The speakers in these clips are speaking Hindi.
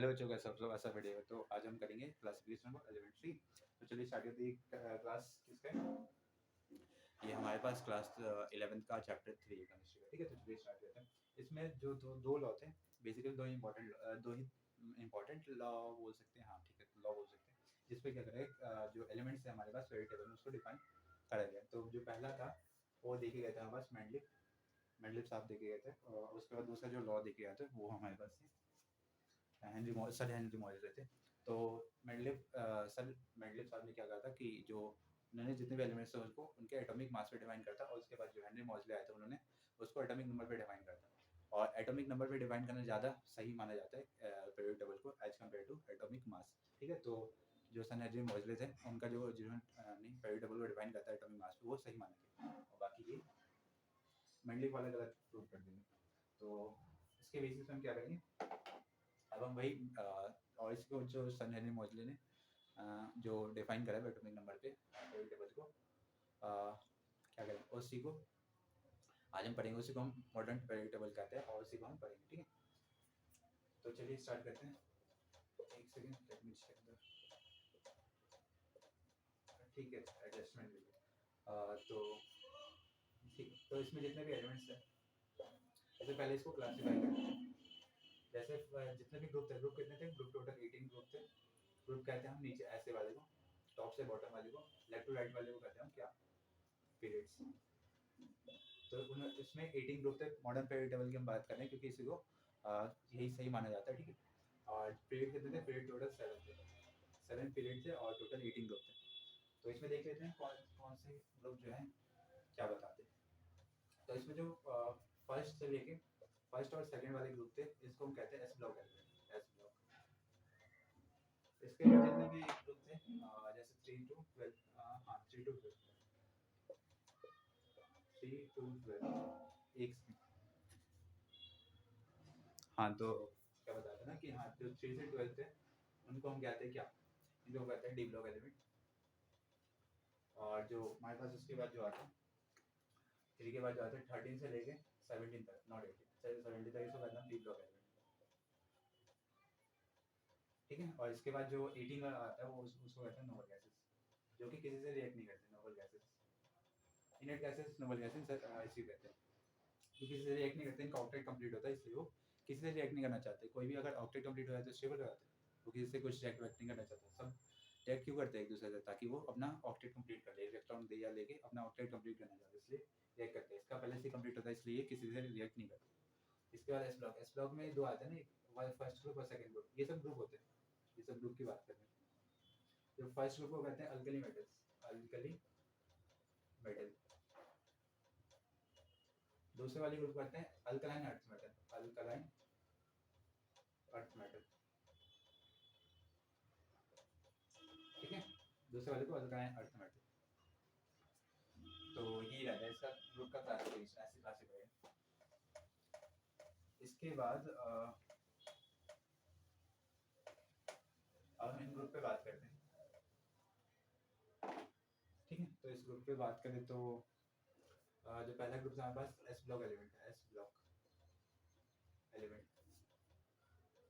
हेलो जो सब लोग ऐसा वीडियो तो आज हम करेंगे क्लासिफिकेशन ऑफ एलिमेंट्री। तो चलिए स्टार्ट करते हैं। क्लास किसका है? ये हमारे पास क्लास 11th का चैप्टर 3 है केमिस्ट्री का। ठीक है, तो चलिए स्टार्ट करते हैं। इसमें जो दो लॉ थे, बेसिकली दो ही इंपॉर्टेंट लॉ बोल सकते हैं। हाँ ठीक है, लॉ बोल सकते हैं, जिसपे क्या करें, जो एलिमेंट्स है हमारे पास पीरियोडिक टेबल में उसको डिफाइन करा गया। तो जो पहला था वो देखे गए थे हमारे पास मेंडलिव साहब देखे गए थे, और उसके बाद दूसरा जो लॉ देखे गया था वो हमारे पास सर हेनरी मॉरिस थे। तो सर मेंडलीव साहब ने क्या कहा था कि जो उन्होंने जितने भी एलिमेंट्स थे उसको उनके एटॉमिक मास पे डिफाइन करता, और उसके बाद जो हेनरी मॉरिस आए थे उन्होंने उसको एटॉमिक नंबर पे डिफाइन करता। और एटॉमिक नंबर पे डिफाइन करना ज़्यादा सही माना जाता है पीरियोडिक टेबल को as compare to atomic mass. ठीक है, तो जो सन हेनरी मॉरिस थे उनका जो जिन्होंने पीरियोडिक टेबल को डिफाइन करता है एटॉमिक मास पे वो सही माना गया, और बाकी ये मेंडलीव वाला गलत प्रूव कर देंगे। तो इसके बेसिस पे हम क्या करेंगे, अब हम वही और इसको जो सन हेनरी मॉरिस ने जो डिफाइन करा है एटॉमिक नंबर पे पीरियोडिक टेबल को, क्या करें उसी को आज हम पढ़ेंगे। उसी को हम मॉडर्न पीरियोडिक टेबल कहते हैं और उसी को हम पढ़ेंगे। ठीक है, तो चलिए स्टार्ट करते हैं। एक second, let me check the, ठीक है एडजस्टमेंट भी तो ठीक। तो इसमें जितने भी एलिमेंट्स हैं सबसे पहले इसको क्लासिफाई करते हैं। जैसे जितने भी ग्रुप थे, ग्रुप कितने थे, ग्रुप टोटल 18 ग्रुप थे। ग्रुप कहते हैं हम नीचे ऐसे वाले को, टॉप से बॉटम वाले को, लेफ्ट टू राइट वाले को कहते हैं हम क्या, पीरियड्स। तो इसमें 18 ग्रुप थे। मॉडर्न पीरियड टेबल की हम बात कर रहे हैं क्योंकि इसी को यही सही माना जाता है। ठीक है, और पीरियड कितने थे, पीरियड टोटल 7 थे, 7 पीरियड थे और टोटल 18 ग्रुप थे। तो इसमें देख लेते हैं कौन कौन से ग्रुप जो है क्या बताते हैं। तो इसमें जो फर्स्ट से लेके फर्स्ट और सेकंड वाले ग्रुप थे इसको हम कहते हैं S block element, S block. इसके जितने भी ग्रुप थे जैसे 3 टू 12, हाँ 3 टू 12, 3 टू 12 एक सेकंड। हाँ तो क्या बताते हैं ना कि हाँ जो 3 से 12 थे उनको हम कहते हैं क्या, इनको कहते हैं डी ब्लॉक एलिमेंट। और जो हमारे पास उसके बाद जो आता है 3 के बाद जो आता है 13 से लेके 17 तक, नॉट 18, 17 तक इसको कहते हैं डी ब्लॉक एलिमेंट। ठीक है, और इसके बाद जो 18 का आता है वो उसको कहते हैं नोबल गैसेस, जो कि किसी से रिएक्ट नहीं करते। Noble gases, inert gases noble gases ऐसे कहते हैं, जो किसी से रिएक्ट नहीं करते। इनका ऑक्टेट कंप्लीट होता है इसलिए वो किसी से रिएक्ट नहीं करना चाहते। कोई भी अगर ऑक्टेट कंप्लीट हो जाए तो स्टेबल हो जाते हैं, वो किसी से कुछ रिएक्ट नहीं करना चाहता। सब रिएक्ट क्यों करते हैं एक दूसरे से, ताकि वो अपना ऑक्टेट कंप्लीट कर ले, इलेक्ट्रॉन दे या लेके अपना ऑक्टेट कंप्लीट करना चाहते हैं, इसलिए रिएक्ट करते हैं। इसका पहले से कंप्लीट होता है इसलिए किसी से रिएक्ट नहीं करते। इसके बाद एस ब्लॉक, एस ब्लॉक में दो आते हैं ना, फर्स्ट ग्रुप और सेकंड ग्रुप, ये सब ग्रुप होते हैं। ये सब ग्रुप की बात कर रहे हैं। जो फर्स्ट ग्रुप को कहते हैं अल्कली मेटल्स, अल्कली मेटल। दूसरे वाले ग्रुप को कहते हैं alkaline earth metal, alkaline earth metal. ठीक है, दूसरे वाले को अल्कलाइन अर्थ मेटल। तो यही रहता है इसका ग्रुप का क्लासिफिकेशन, ऐसे क्लासिफाई है। इसके बाद अब हम इन ग्रुप पे बात करते हैं। ठीक है, तो इस ग्रुप पे बात करें तो जो पहला ग्रुप हमारे पास एस ब्लॉक एलिमेंट है। S block element,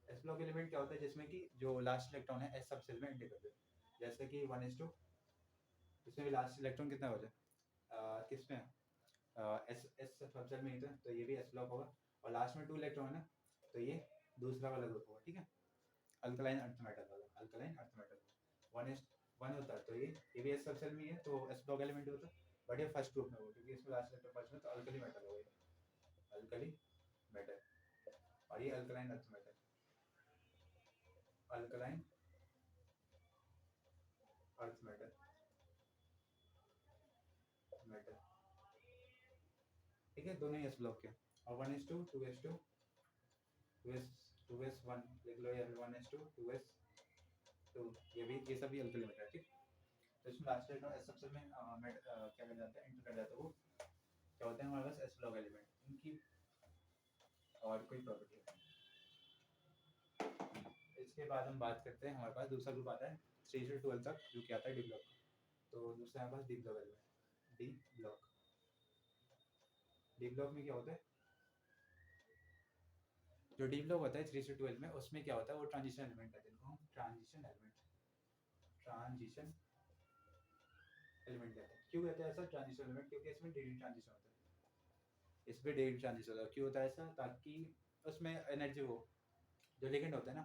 S block element क्या होता है, जिसमें कि जो लास्ट इलेक्ट्रॉन है एस सबसेल में एंटर कर दे, जैसे कि 1s2, इसमें भी लास्ट इलेक्ट्रॉन कितना हो जाए, किसमें एस एस सबसेल में ही तो ये भी एस ब्लॉक होगा। और लास्ट में 2 इलेक्ट्रॉन है तो ये दूसरा वाला ग्रुप होगा। ठीक है, अल्कलाइन अर्थ मेटल वाला, अल्कलाइन अर्थ मेटल 1s1 होता है तो ये भी एस सबसेल में ही है तो एस ब्लॉक एलिमेंट होता है। बट ये फर्स्ट ग्रुप में होगा क्योंकि इसमें लास्ट इलेक्ट्रॉन फर्स्ट में, तो अल्कली मेटल होगा, अल्कली मेटल। और ये alkaline earth metal, alkaline earth metal, metal. ठीक है, दोनों ही एस ब्लॉक के। और 1s2, 2s2, 2s1 लिख लो, या फिर 1s2, 2s2, ये सब भी अल्कली मेटल। ठीक, तो इसमें लास्ट इलेक्ट्रॉन एस सबसेल में क्या कर जाता है, एंटर कर जाता है। वो क्या होते हैं हमारे पास एस ब्लॉक एलिमेंट, इनकी और कोई प्रॉपर्टी है। इसके बाद हम बात करते हैं, हमारे पास दूसरा ग्रुप आता है 3 से 12 तक, जो कि आता है डी ब्लॉक। तो दूसरा हमारे पास D block element, D block. D block में क्या होता है, जो डी ब्लॉक होता है 3 से 12 में, उसमें क्या होता है, वो ट्रांजिशन एलिमेंट कहते हैं, इनको हम ट्रांजिशन एलिमेंट कहते हैं। क्यों कहते हैं ऐसा ट्रांजिशन एलिमेंट? क्योंकि इसमें डेली ट्रांजिशन होता है, इसमें डेली ट्रांजिशन होता है। क्यों होता है ऐसा? ताकि उसमें एनर्जी हो, जो लिगेंड होता है ना,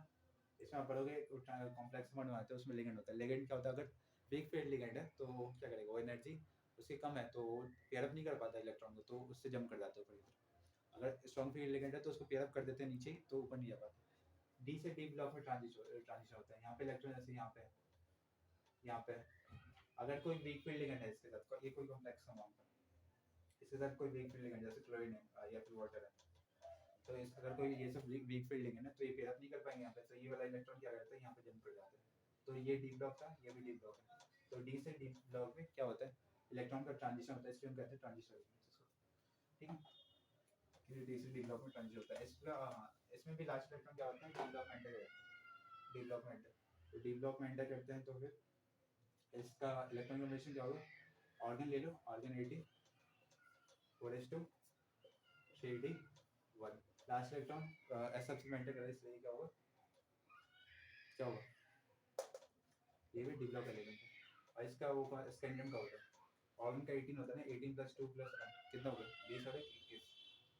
इसमें आप पढ़ोगे कॉम्प्लेक्स बॉन्ड बनाते हैं, उसमें लिगेंड होता है। लिगेंड क्या होता है? अगर वीक फील्ड लिगेंड है तो क्या करेगा, वो एनर्जी उसकी कम है तो पेयर अप नहीं कर पाता इलेक्ट्रॉन को, तो उससे जंप कर जाता है ऊपर की तरफ। अगर स्ट्रॉन्ग फील्ड लिगेंड है तो उसको पेयर अप कर देते हैं नीचे, तो ऊपर नहीं जा पाता। डी से डी ब्लॉक में ट्रांजिशन होता है। यहाँ पे इलेक्ट्रॉन जैसे यहाँ पे अगर कोई वीक फील्ड लिगेंड है इसके साथ, ये कोई कॉम्प्लेक्स कंपाउंड है, इसके साथ कोई वीक फील्ड लिगेंड जैसे क्लोरीन है या फिर वाटर है, तो इस अगर कोई ये सब वीक फील्ड लिगेंड है तो ये पेयर अप नहीं कर पाएंगे यहाँ पे, तो ये वाला इलेक्ट्रॉन क्या करता है, यहाँ पे जंप कर जाता है। तो ये डी ब्लॉक था, ये भी डी ब्लॉक है। तो डी से डी ब्लॉक में क्या होता है, इलेक्ट्रॉन का ट्रांजिशन होता है, इसलिए हम कहते हैं ट्रांजिशन एलिमेंट। ठीक है, ये डी से डी ब्लॉक में ट्रांजिशन होता है। इसमें भी लास्ट इलेक्ट्रॉन क्या होता है, डी ब्लॉक में एंटर करता है। डी ब्लॉक में एंटर, तो डी ब्लॉक में एंटर करते हैं तो फिर इसका इलेक्ट्रॉन कॉन्फिगरेशन क्या होगा, ऑर्गन ले लो, argon 80 4s2 3d1, last electron S सबसे में एंटर करेगा, इसलिए क्या होगा, क्या होगा, ये भी डी ब्लॉक एलिमेंट है। और इसका वो स्कैंडियम का होता है, ऑर्गन का 18 होता है ना, 18 + 2 + 1 कितना हो गया, 20 और 21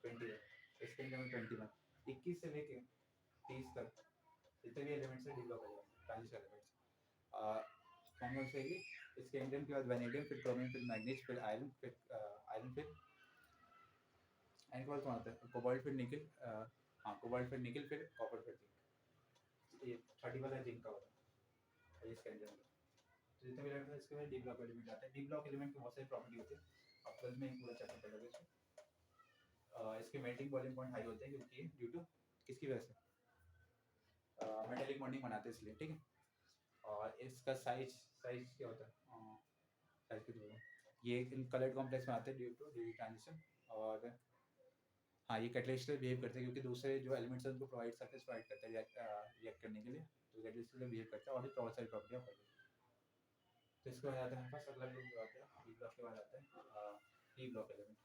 21, स्कैंडियम में 21, 21 से लेके 30 तक जितने भी एलिमेंट्स हैं D block elements, transition elements. कौन कौन से ये, स्कैंडियम के बाद वैनेडियम, फिर क्रोमियम, फिर मैग्नीज, फिर आयरन, फिर फिर एंड के बाद कौन आता है, कोबाल्ट, फिर निकल, हाँ कोबाल्ट, फिर निकल, फिर कॉपर, फिर जिंक। ये 30 वाला जिंक का होता है, ये स्कैंडियम का। तो जितने भी एलिमेंट है इसके बाद डी ब्लॉक एलिमेंट आता है। डी ब्लॉक एलिमेंट की बहुत सारी प्रॉपर्टी होती है, आप कल में एक पूरा चैप्टर पढ़ोगे इसमें। इसके मेल्टिंग बॉइलिंग पॉइंट हाई होते हैं, क्योंकि ड्यू टू किसकी वजह से, मेटालिक बॉन्डिंग बनाते हैं इसलिए। ठीक है, और इसका साइज क्या होता है, साइज कितना होगा, ये इन कलर्ड कॉम्प्लेक्स में आते हैं ड्यू टू डी ट्रांजिशन। और हाँ, ये कैटलिस्ट बिहेव करते हैं, क्योंकि दूसरे जो एलिमेंट्स हैं उनको सरफेस प्रोवाइड करते हैं रिएक्ट करने के लिए, तो कैटलिस्ट बिहेव करता है। और भी बहुत सारी प्रॉपर्टियाँ पढ़ ली। तो इसके बाद आता है हमारे पास अगला ग्रुप जो आता है डी ब्लॉक के बाद आता है डी ब्लॉक एलिमेंट,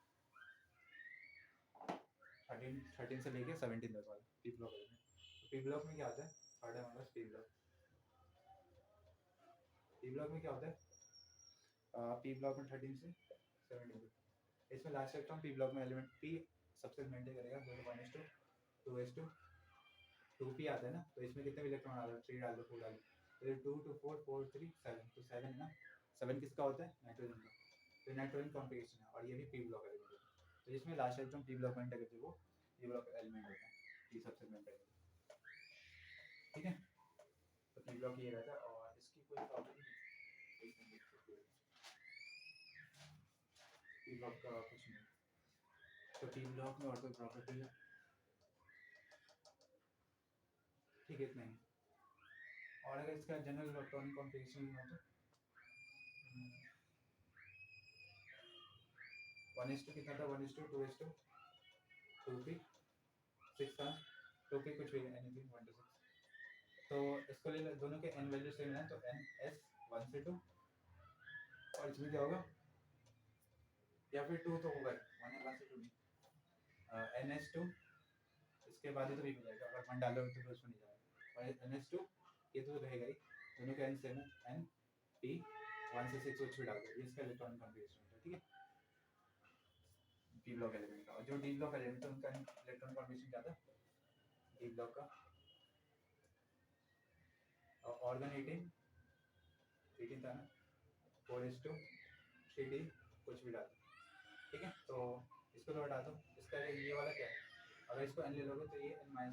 13 से लेके 17 तक वाला पी ब्लॉक एलिमेंट। तो पी ब्लॉक में क्या आता है, थर्ड है हमारे पास पी ब्लॉक। पी ब्लॉक में क्या होता है, पी ब्लॉक में 13 से 17 तक। इसमें लास्ट इलेक्ट्रॉन पी ब्लॉक में एलिमेंट पी सबसे मेंटेन करेगा, 1s2 2s2 2p आता है ना, तो इसमें कितने इलेक्ट्रॉन आ रहे हैं, 3 डाल दो, 4 डाल दो, तो 2 2 4 4 3 7, तो 7 है ना, 7 किसका होता है, नाइट्रोजन का। तो नाइट्रोजन कॉन्फ़िगरेशन है, और ये भी पी ब्लॉक एलिमेंट होता है। तो जिसमें लास्ट इलेक्ट्रॉन पी ब्लॉक में एंटर करते हैं वो पी ब्लॉक एलिमेंट होता है, पी सबसे मेंटेन। ठीक है, तो पी ब्लॉक ये रहता है, और इसकी कोई प्रॉपर्टी नहीं, पी ब्लॉक का कुछ नहीं। तो पी ब्लॉक में और कोई प्रॉपर्टी है, ठीक है, इतना ही। और अगर इसका जनरल इलेक्ट्रॉनिक कॉन्फ़िगरेशन हो तो 1s2 कितना था, 1s2 2s2 2p 6 था, 2p कुछ भी एनीथिंग 1 to 6। तो इसको ले दोनों के n वैल्यू सेम है, तो n s 1 से 2, और इसमें क्या होगा, या फिर 2 तो होगा 1 से 2 नहीं, ns2 इसके बाद ही तो भी मिलेगा, अगर 1 डालोगे तो फिर उसमें नहीं जाएगा, और ns2 ये तो रहेगा ही, दोनों का n सेम है, n p 1 से 6 कुछ भी डाल दो, ये इसका इलेक्ट्रॉनिक कॉन्फ़िगरेशन होता है। ठीक है, डी ब्लॉक एलिमेंट का। और जो डी ब्लॉक एलिमेंट है उनका इलेक्ट्रॉनिक कॉन्फ़िगरेशन क्या था, डी ब्लॉक का ऑर्गन 18 था ना, 4s2 3d कुछ भी डाल दो। ठीक है, तो इसको तो हटा दो, इसका ये वाला क्या है, अगर इसको n ले लोगे तो ये n-1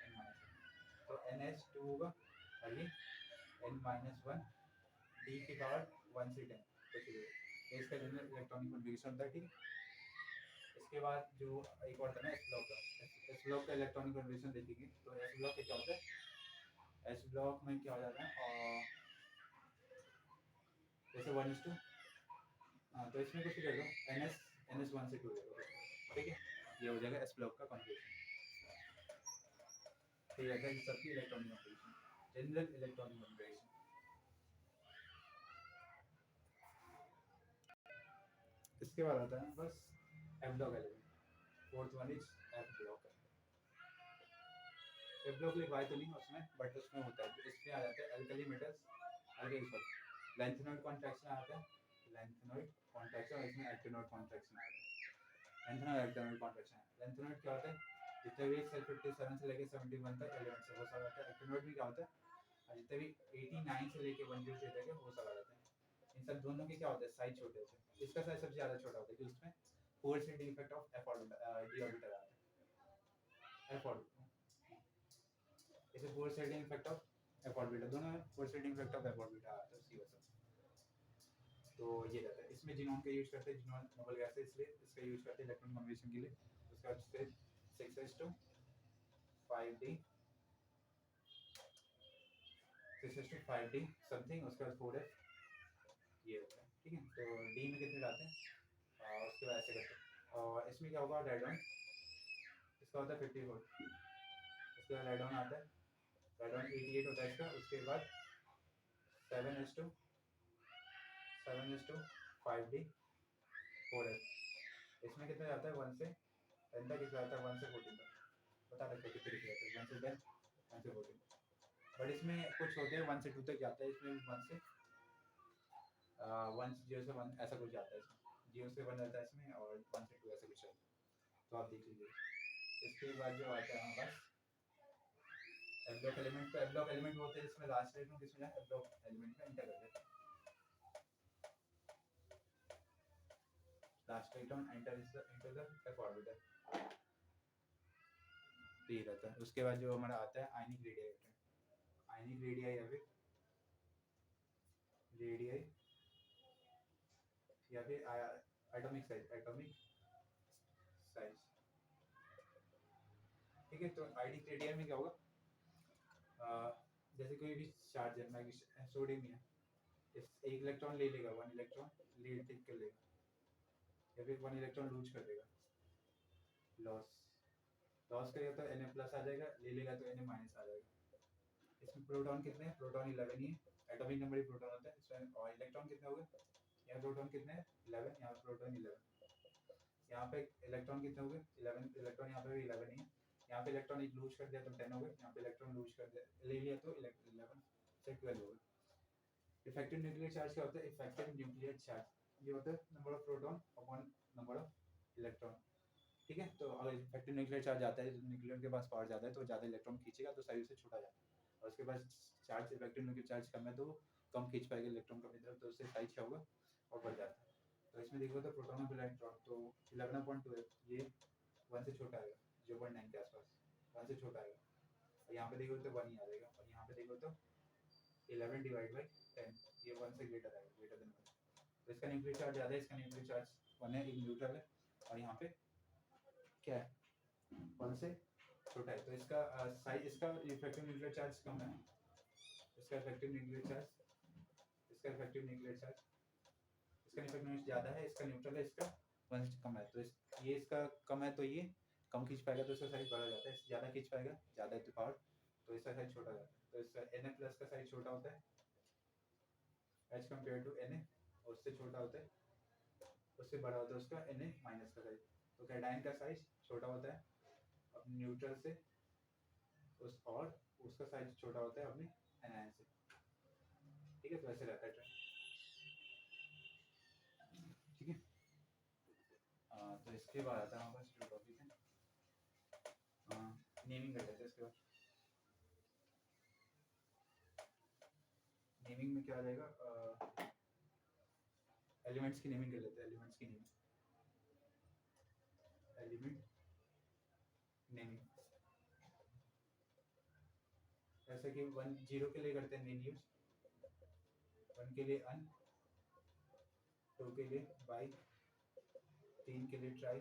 होगा, तो ns2 होगा, और ये n-1 d की पावर 1 से 10 कुछ भी, तो इसका जनरल इलेक्ट्रॉनिक कॉन्फ़िगरेशन होता है। ठीक है, इसके बाद जो एक और था ना एस ब्लॉक का, एस ब्लॉक का इलेक्ट्रॉनिक कॉन्फ़िगरेशन देखेंगे, तो एस ब्लॉक का क्या होता है, एस ब्लॉक में क्या हो जाता है, और जैसे 1s2, हाँ तो इसमें कुछ कर दो, ns 1 से 2 दे दो। ठीक है, ये हो जाएगा एस ब्लॉक का कॉन्फ़िगरेशन। ठीक है, ये सबकी electronic configuration, general electronic configuration. इसके बाद आता है बस F block element, fourth one is F block. एब्लोक वाई तो नहीं उसमें, बट उसमें होता है, इसमें आ जाता है alkali metals, alkali salt, lanthanoid contraction आता है, लेंथेनॉइड कॉन्ट्रैक्शन, और इसमें एक्टिनॉइड कॉन्ट्रैक्शन आता है, लेंथेनॉइड एक्टिनॉइड कॉन्ट्रैक्शन। लेंथेनॉइड क्या होता है, जितने भी सेल 57 से लेके 71 तक एलिमेंट्स है वो सब आता है। एक्टिनॉइड भी क्या होता है, और जितने भी 89 से लेके 103 तक है वो सब आ जाते हैं। इन सब दोनों के क्या होता है, साइज छोटे होते हैं। इसका साइज सबसे ज़्यादा छोटा होता है कि उसमें force heating effect of F orbital D orbital आता है, एफ ऑर्बिटल, इसे force heating effect of F orbital, दोनों में force heating effect of F orbital आता है उसी वजह से। तो ये रहता है। इसमें जिनोन का यूज करते हैं, जिनोन नोबल गैस है इसलिए इसका यूज करते हैं इलेक्ट्रॉन कन्फर्मेशन के लिए। उसके बाद से 6s2 5d 6s2 5d something, उसके बाद 4f ये होता है, ठीक है। तो डी में कितने जाते हैं, उसके बाद ऐसे करते हैं। और इसमें क्या होगा, रेडॉन, इसका होता है 54, उसके बाद रेडॉन आता है, रेडॉन 88 होता है इसका। उसके बाद 7s2 5d 4f, इसमें कितना जाता है 1 से 10 तक, कितना जाता है 1 से 14 तक, बता सकते हैं कितने जाते हैं 1 से 10 1 से 14। बट इसमें कुछ होते हैं 1 से 2 तक जाता है, इसमें 1 से 0 से 1 ऐसा कुछ जाता है, इसमें 0 से 1 रहता है इसमें, और 1 से 2 ऐसा कुछ है, तो आप देख लीजिए। इसके बाद जो आता है हमारे पास एब्लॉक एलिमेंट, तो एब्लॉक एलिमेंट होते हैं इसमें लास्ट इलेक्ट्रॉन किसमें जाए, एब्लॉक एलिमेंट में एंटर कर देते हैं, last electron enter into the F orbital, तो ये रहता है। उसके बाद जो हमारा आता है आयनिक रेडियाई, आयनिक रेडियाई या फिर रेडियाई या फिर एटॉमिक साइज, एटॉमिक साइज, ठीक है। तो आयनिक रेडियाई में क्या होगा, जैसे कोई भी चार्ज है, सोडियम है, इस एक इलेक्ट्रॉन ले लेगा, 1 इलेक्ट्रॉन ले टिक कर लेगा, या फिर 1 इलेक्ट्रॉन लूज कर देगा, लॉस लॉस करेगा तो Na प्लस आ जाएगा, ले लेगा तो Na माइनस आ जाएगा। इसमें प्रोटॉन कितने हैं, प्रोटॉन 11 ही है, एटॉमिक नंबर ही प्रोटॉन होता है इसमें। और इलेक्ट्रॉन कितने हो गए, यहाँ प्रोटॉन कितने हैं 11, यहाँ प्रोटॉन 11, यहाँ पे इलेक्ट्रॉन कितने हो गए 11 इलेक्ट्रॉन, यहाँ पे भी 11 ही है, यहाँ पे इलेक्ट्रॉन एक लूज कर दिया तो 10 हो गए, यहाँ पे इलेक्ट्रॉन लूज कर दिया ले लिया तो 11 से 12 हो गए। इफेक्टिव न्यूक्लियर चार्ज क्या होता है, इफेक्टिव न्यूक्लियर चार्ज ये होता है number of proton upon number of electron, ठीक है। तो अगर इफेक्टिव न्यूक्लियर चार्ज आता है, न्यूक्लियर के पास पावर ज़्यादा है तो ज़्यादा इलेक्ट्रॉन खींचेगा तो साइज से छोटा जाता है, और उसके पास चार्ज इफेक्टिव न्यूक्लियर चार्ज कम है तो कम खींच पाएगा इलेक्ट्रॉन को अपनी तरफ, तो उससे साइज क्या होगा और बढ़ जाता है। तो इसमें देखो तो प्रोटॉन और इलेक्ट्रॉन तो 11.2 है, ये 1 से छोटा आएगा, 0.9 के आसपास 1 से छोटा आएगा, और यहाँ पे देखो तो 1 ही आ जाएगा, और यहाँ पे देखो तो 11 डिवाइड बाई 10, ये 1 से ग्रेटर आएगा, ग्रेटर देन 1। तो इसका न्यूक्लियर चार्ज ज़्यादा है, इसका न्यूक्लियर चार्ज 1 है, एक न्यूट्रल है, और यहाँ पे क्या है 1 से छोटा है, तो इसका साइज, इसका इफेक्टिव न्यूक्लियर चार्ज कम है, इसका इफेक्टिव न्यूक्लियर चार्ज, इसका इफेक्टिव न्यूक्लियर चार्ज, इसका इफेक्टिव न्यूक्लियर ज़्यादा है, इसका न्यूट्रल है, इसका 1 से कम है, तो ये इसका कम है तो ये कम खींच पाएगा तो इसका साइज बड़ा जाता है, ज़्यादा खींच पाएगा ज़्यादा है तो पावर, तो इसका साइज छोटा जाता है। तो इसका Na प्लस का साइज छोटा होता है एज कम्पेयर टू Na, और उससे छोटा होता है, उससे बड़ा होता है उसका Na माइनस का साइज। तो कैटायन का साइज छोटा होता है अपने न्यूट्रल से, उस और उसका साइज छोटा होता है अपने एनायन से, ठीक है। तो ऐसे रहता है ट्रेंड, ठीक है। तो इसके बाद आता है हमारे पास जो टॉपिक है नेमिंग कर लेते हैं। इसके बाद नेमिंग में क्या आ जाएगा, एलिमेंट्स की नेमिंग कर लेते हैं, एलिमेंट्स की नेमिंग, एलिमेंट नेमिंग ऐसे कि 1 0 के लिए करते हैं मेन यूज, 1 के लिए अन, 2 के लिए बाई, 3 के लिए ट्राई,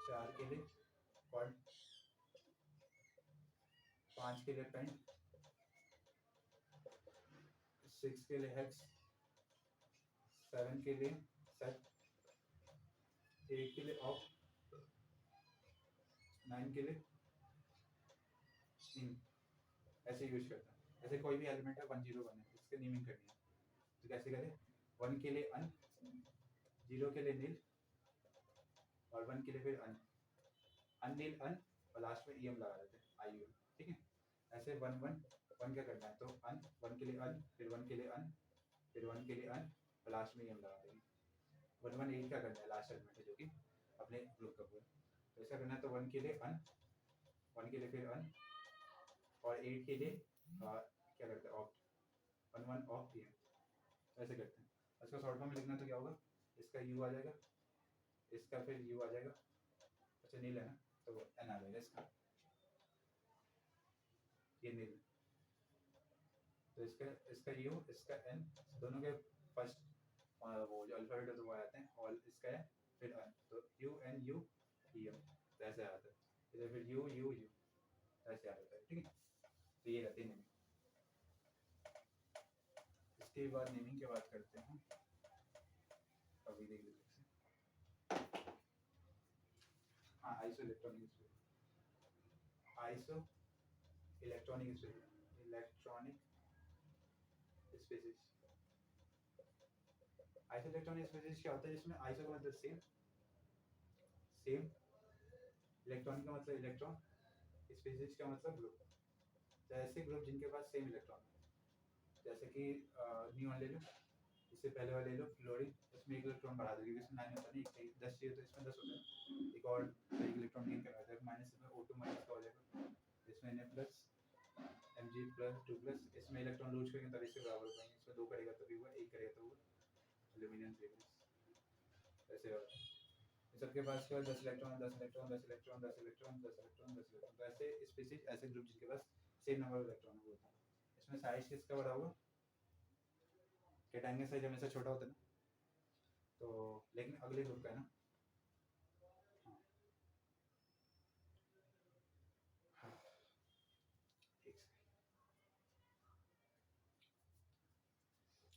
4 के लिए क्वाड, 5 के लिए पेंट, 6 के लिए हेक्स, 7 के लिए सेट, 8 के लिए ऑफ, 9 के लिए इन, ऐसे यूज करता है। ऐसे कोई भी एलिमेंट है 1 0 1 है, इसके नेमिंग करनी है तो कैसे करें, 1 के लिए अन, 0 के लिए नील, और 1 के लिए फिर अन, अननील अन, और लास्ट में ईएम लगा देते हैं, IU, ठीक है। ऐसे 1 1 1 क्या करना है, तो अन 1 के लिए अन, फिर 1 के लिए अन, फिर 1 के लिए अन, लास्ट में ये हम लगा देंगे। 1 1 8 क्या करना है, लास्ट एलिमेंट है जो कि अपने ग्रुप का पूरा, तो ऐसा करना है। तो 1 के लिए अन, 1 के लिए फिर अन, और 8 के लिए क्या करते हैं, ऑप्ट, 1 1 ऑप्ट ये, ऐसे करते हैं। इसका शॉर्ट फॉर्म में लिखना तो क्या होगा, इसका यू आ जाएगा, इसका फिर यू आ जाएगा, अच्छा नहीं लेना तो एन आ जाएगा इसका, ये नहीं, तो इसका यू, इसका एन, दोनों के फर्स्ट वो जो अल्फाबेट है तो वो आते हैं, और इसका है फिर अन, तो U N U E M, तो ऐसे आता है। इधर फिर यू यू यू, ऐसे आ जाता है, ठीक है। तो ये रहती है नेमिंग। इसके बाद नेमिंग की बात करते हैं, अभी देख लीजिए। हाँ, iso electronic iso electronic species. Iso electronic species क्या होता है, जिसमें आइसो का मतलब सेम, सेम, इलेक्ट्रॉनिक का मतलब इलेक्ट्रॉन, स्पेसिस का मतलब ग्रुप, तो ऐसे ग्रुप जिनके पास सेम इलेक्ट्रॉन, जैसे कि न्यून ले लो, इससे पहले वाले ले लो फ्लोरीन, इसमें एक इलेक्ट्रॉन बढ़ा दो, क्योंकि इसमें 9 होता नहीं, 10 चाहिए तो इसमें 10 होता है, एक और एक इलेक्ट्रॉन गेन करवा देगा, माइनस में O2 माइनस का हो जाएगा, इसमें Na plus Mg plus 2 plus, इसमें इलेक्ट्रॉन लूज करेंगे तभी इससे बराबर हो पाएंगे, इसमें 2 करेगा तभी हुआ, 1 करेगा तो हुआ, एल्यूमिनियम 3 ऐसे होता है। सबके पास केवल 10 electron 10 electron 10 electron 10 electron 10 electron 10 electron, तो ऐसे स्पीशीज, ऐसे ग्रुप जिनके पास सेम नंबर ऑफ इलेक्ट्रॉन होता है। इसमें साइज किसका बड़ा होगा, कैटायन का साइज हमेशा छोटा होता है ना, तो लेकिन अगले ग्रुप का है ना, हाँ,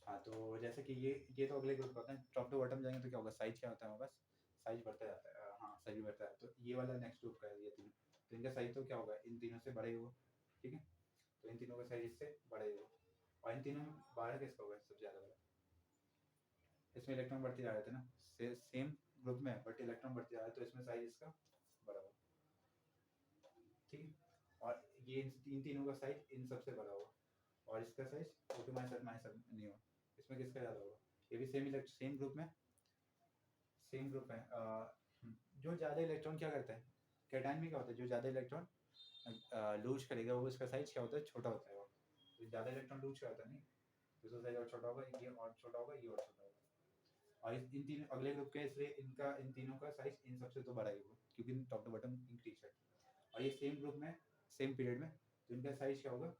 हाँ, तो जैसे कि ये तो अगले ग्रुप का होता है, टॉप टू बॉटम जाएंगे तो क्या होगा, साइज क्या होता है हमारे पास, साइज बढ़ता जाता है, हाँ साइज बढ़ता है, तो ये वाला नेक्स्ट ग्रुप का है, ये तीनों, तो इनका साइज तो क्या होगा, इन तीनों से बड़े होगा, ठीक है, तो इन तीनों का साइज इससे बड़ा होगा, और इन तीनों में बाहर किसका होगा सबसे ज़्यादा बड़ा, इसमें इलेक्ट्रॉन बढ़ते जा रहे थे ना, सेम ग्रुप में बट इलेक्ट्रॉन बढ़ते जा रहे हैं, तो इसमें साइज इसका बड़ा होगा, ठीक है, और ये इन तीनों का साइज इन सबसे बड़ा होगा, और इसका साइज O2 माइनस नहीं होगा, इसमें किसका ज़्यादा होगा, ये भी सेम ग्रुप में, सेम ग्रुप है। जो ज़्यादा इलेक्ट्रॉन क्या करता है, कैटायन में क्या होता है, जो ज़्यादा इलेक्ट्रॉन लूज करेगा वो उसका साइज क्या होता है, छोटा होता है, वो तो ज़्यादा इलेक्ट्रॉन लूज क्या होता है नहीं, तो उसका साइज और छोटा होगा, ये और छोटा होगा, ये और छोटा होगा, और इन तीन अगले ग्रुप के, इसलिए इनका इन तीनों का साइज इन सबसे तो बड़ा ही होगा, क्योंकि टॉप टू बॉटम इंक्रीज है, और ये सेम ग्रुप में सेम पीरियड में, तो इनका साइज क्या होगा,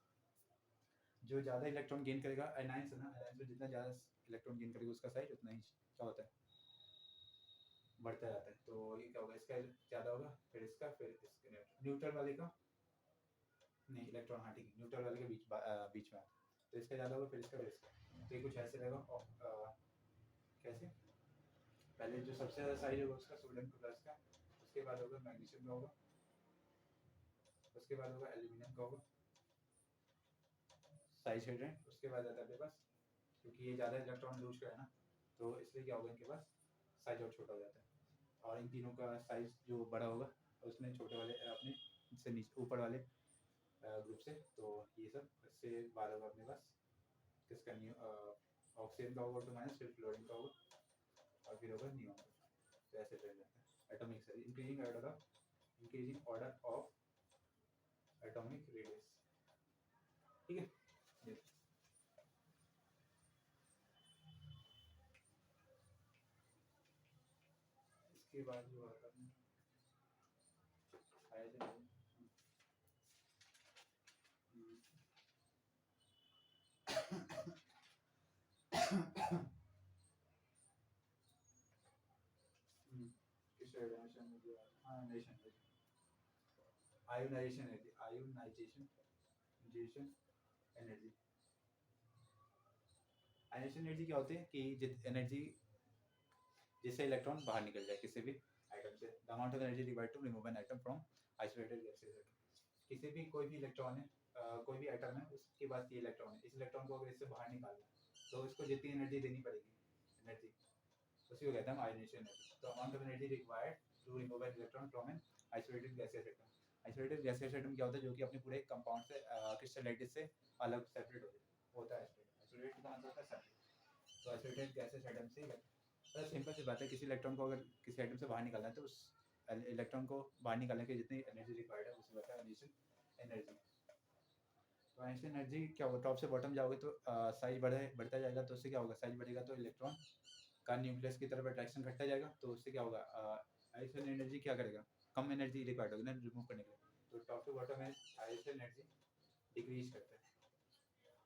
जो ज़्यादा इलेक्ट्रॉन गेन करेगा, एनाइंस है ना, एनाइंस में जितना ज़्यादा इलेक्ट्रॉन गेन करेगा उसका साइज उतना ही क्या होता है, बढ़ता जाता है, तो ये क्या होगा, इसका ज़्यादा होगा, फिर इसका, फिर इसके न्यूट्रल वाले का नहीं, इलेक्ट्रॉन हाँ ठीक है, न्यूट्रल वाले के बीच में आता है, तो इसका ज़्यादा होगा, फिर इसका, फिर इसका, तो ये कुछ ऐसे रहेगा, और कैसे, पहले जो सबसे ज़्यादा साइज होगा उसका सोडियम का प्लस का, उसके बाद होगा मैग्नीशियम का होगा, उसके बाद होगा एल्यूमिनियम का होगा, साइज हेड्रेन, उसके बाद आता है अपने पास, क्योंकि ये ज़्यादा इलेक्ट्रॉन लूज का है ना, तो इसलिए क्या होगा, इनके पास साइज और छोटा हो जाता है, और इन तीनों का साइज जो बड़ा होगा उसमें छोटे वाले अपने से नीचे ऊपर वाले ग्रुप से, तो ये सब इससे बाद होगा अपने पास किसका, न्यू ऑक्सीजन का होगा तो माइनस, फिर फ्लोरीन का होगा, और फिर होगा नियॉन का, तो ऐसे ट्रेंड रहता है atomic size, increasing order of atomic radius, ठीक है। इसके बाद जो आता है हाइड्रोजन, किस रेडिएशन में जो आयोनाइजेशन, आयोनाइजेशन है, आयोनाइजेशन एनर्जी, आयोनाइजेशन एनर्जी क्या होती है कि एनर्जी जिससे इलेक्ट्रॉन बाहर निकल जाए किसी भी आइटम से, the amount of energy required to remove an atom from isolated gases, किसी भी कोई भी इलेक्ट्रॉन है, कोई भी आइटम है, उसके पास ये इलेक्ट्रॉन है, इस इलेक्ट्रॉन को अगर इससे बाहर निकालना है तो इसको जितनी एनर्जी देनी पड़ेगी, एनर्जी उसी को कहते हैं आयोनाइजेशन एनर्जी, तो amount of energy required to remove an electron from an isolated gases atom, isolated gaseous atom क्या होता है, जो कि अपने पूरे कंपाउंड से क्रिस्टल लैटिस से अलग सेपरेट होता है। आइसोलेटेड का मतलब होता है सेपरेट। तो आइसोलेटेड गैसियस एटम से तो सिंपल सी बात है, किसी इलेक्ट्रॉन को अगर किसी एटम से बाहर निकालना है तो उस इलेक्ट्रॉन को बाहर निकालने के जितनी एनर्जी रिक्वायर्ड है उसे बताया इनिशियल एनर्जी। तो इनिशियल एनर्जी क्या होगा, टॉप से बॉटम जाओगे तो साइज बढ़ता जाएगा, तो उससे क्या होगा, साइज बढ़ेगा तो इलेक्ट्रॉन का न्यूक्लियस की तरफ अट्रैक्शन घटता जाएगा, तो उससे क्या होगा, इनिशियल एनर्जी क्या करेगा, कम एनर्जी रिक्वायर्ड होगी ना रिमूव करने के लिए, तो टॉप टू बॉटम में इनिशियल एनर्जी डिक्रीज करता है।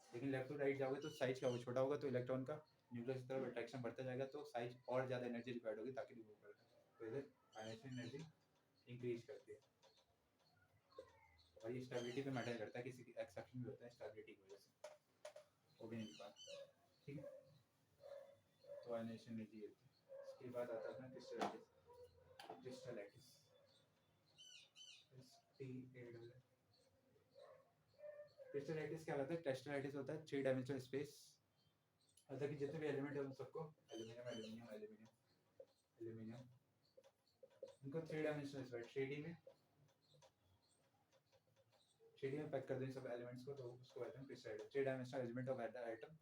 लेकिन लेफ्ट टू राइट जाओगे तो साइज क्या होगा, छोटा होगा, तो इलेक्ट्रॉन का न्यूक्लियस की तरफ अट्रैक्शन बढ़ता जाएगा, तो साइज और ज़्यादा एनर्जी रिक्वायर्ड होगी ताकि रिमूव कर पाए। तो इधर इनिशियल एनर्जी इंक्रीज करती है। और ये स्टेबिलिटी पे मैटर करता है, किसी की एक्सेप्शन भी होता है स्टेबिलिटी की वजह से, वो भी नहीं पाता। ठीक है, तो इनिशियल एनर्जी है। इसके बाद आता है अपना क्रिस्टलाइटिस। क्रिस्टलाइटिस क्रिस्टलाइटिस क्या होता है, क्रिस्टलाइटिस होता है 3 डायमेंशनल स्पेस, मतलब कि जितने भी एलिमेंट है उन सबको एल्यूमिनियम एल्यूमिनियम एल्यूमिनियम एल्यूमिनियम इनको 3 डायमेंशनल स्पेस 3D में पैक कर दें सब एलिमेंट्स को, तो उसको कहते हैं क्रिस्टलाइटिस, 3 डायमेंशनल एलिमेंट ऑफ एटम।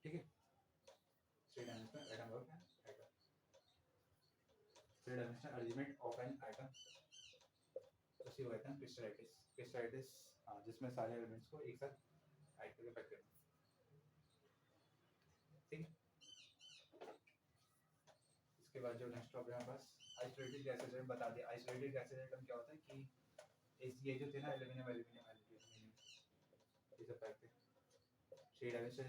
ठीक है, 3 dimensional atom of an atom, 3 dimensional element of an atom, उसी को कहते हैं क्रिस्टलाइटिस। क्रिस्टलाइटिस जिसमें सारे एलिमेंट्स को एक साथ ऐड करके पैक करना। ठीक है, इसके बाद जो नेक्स्ट टॉपिक हमारे पास आइसोलेटेड गैसेस है, बता दिया आइसोलेटेड गैसेस एटम क्या होता है कि ये जो थे ना एल्यूमिनियम एल्यूमिनियम एल्यूमिनियम ये सब पैक थे 3 डायमेंशनल